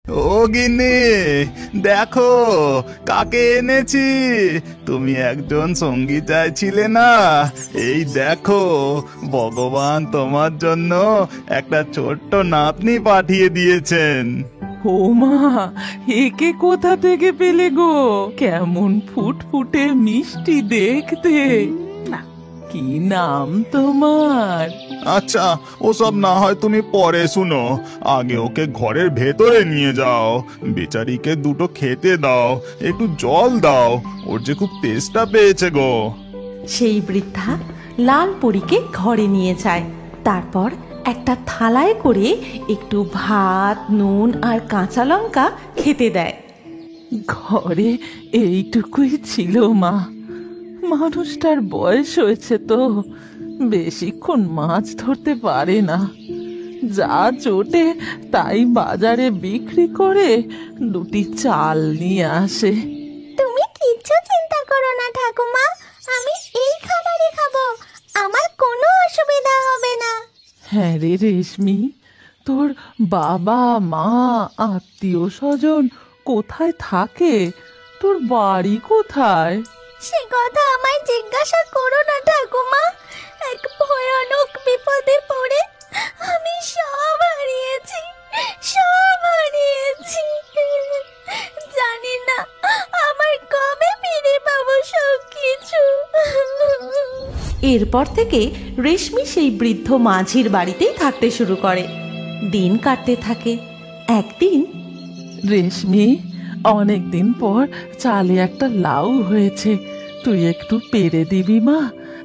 ও গিন্নি, দেখো কাকে এনেছি। তুমি একজন সঙ্গী চাইছিলে না, এই দেখো ভগবান তোমার জন্য একটা ছোট্ট নাতনি পাঠিয়ে দিয়েছেন। ও মা, একে কোথা থেকে পেলে গো? কেমন ফুটফুটে মিষ্টি দেখতে। কি নাম তোমার? আচ্ছা, ওসব না হয় তুমি পরে শুনো, আগে ওকে ঘরের ভেতরে নিয়ে যাও, বেচারিকে দুটো খেতে দাও, একটু জল দাও, ওর যে খুব তেষ্টা পেয়েছে গো। সেই বৃদ্ধা লাল পরীকে ঘরে নিয়ে যায়। তারপর একটা থালায় করে একটু ভাত, নুন আর কাঁচা লঙ্কা খেতে দেয়। ঘরে এইটুকুই ছিল মা। মানুষটার বয়স হয়েছে তো, বেশিক্ষণ মাছ ধরতে পারে না। যা জোটে তাই বাজারে বিক্রি করে দুটি চাল নিয়ে আসে। তুমি কিচ্ছু চিন্তা করো না ঠাকুমা, আমি এই খাবারই খাবো, আমার কোনো অসুবিধা হবে না। হ্যাঁ রে রেশমি, তোর বাবা মা আত্মীয় স্বজন কোথায় থাকে? তোর বাড়ি কোথায়? সে কথা আমায় জিজ্ঞাসা করো না ঠাকুমা, এক ভয়ানক বিপদে পড়ে আমি সব হারিয়েছি, সব হারিয়েছি। জানি না আমার কবে ফিরে পাবো সব কিছু। এরপর থেকে রেশমি সেই বৃদ্ধ মাঝির বাড়িতেই থাকতে শুরু করে। দিন কাটতে থাকে। একদিন রেশমি, অনেকদিন পর চালে একটা লাউ হয়েছে, তুই একটু পেরে দিবি মা?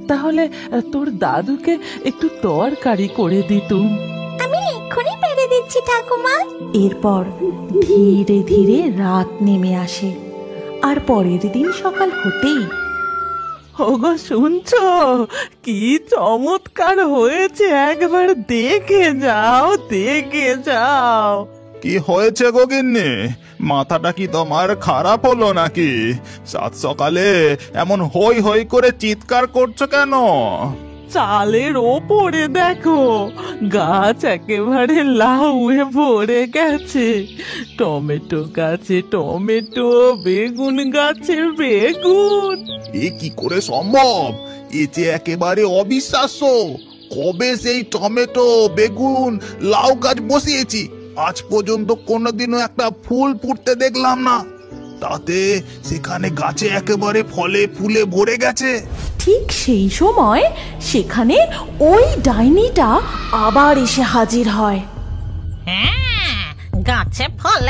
তাহলে তোর দাদুকে একটু তরকারি করে দিতুম। আমি এক্ষুনি পেরে দিচ্ছি ঠাকুমা। এরপর ধীরে ধীরে রাত নেমে আসে, আর পরের দিন সকাল হতেই ওগো শুনছো? কি চমৎকার হয়েছে, একবার দেখে যাও, দেখে যাও। কি হয়েছে গো গিন্নি, মাথাটা কি তোমার খারাপ হলো নাকি? সাত সকালে এমন হই হই করে চিৎকার করছো কেন? চালের ওপরে দেখো, গাছ একেবারে লাউয়ে ভরে গেছে। টমেটো গাছে টমেটো, বেগুন গাছে বেগুন। এ কি করে সম্ভব? এ যে একেবারে অবিশ্বাস্য। কবে সেই টমেটো, বেগুন, লাউ গাছ বসিয়েছি, আজ পর্যন্ত কোনোদিনও একটা ফুল ফুটতে দেখলাম না। তাতে সেখানে গাছে একেবারে ফলে ফুলে ভরে গেছে। ঠিক সেই সময় সেখানে ওই ডাইনিটা আবার এসে হাজির হয়। হ্যাঁ, গাছে ফল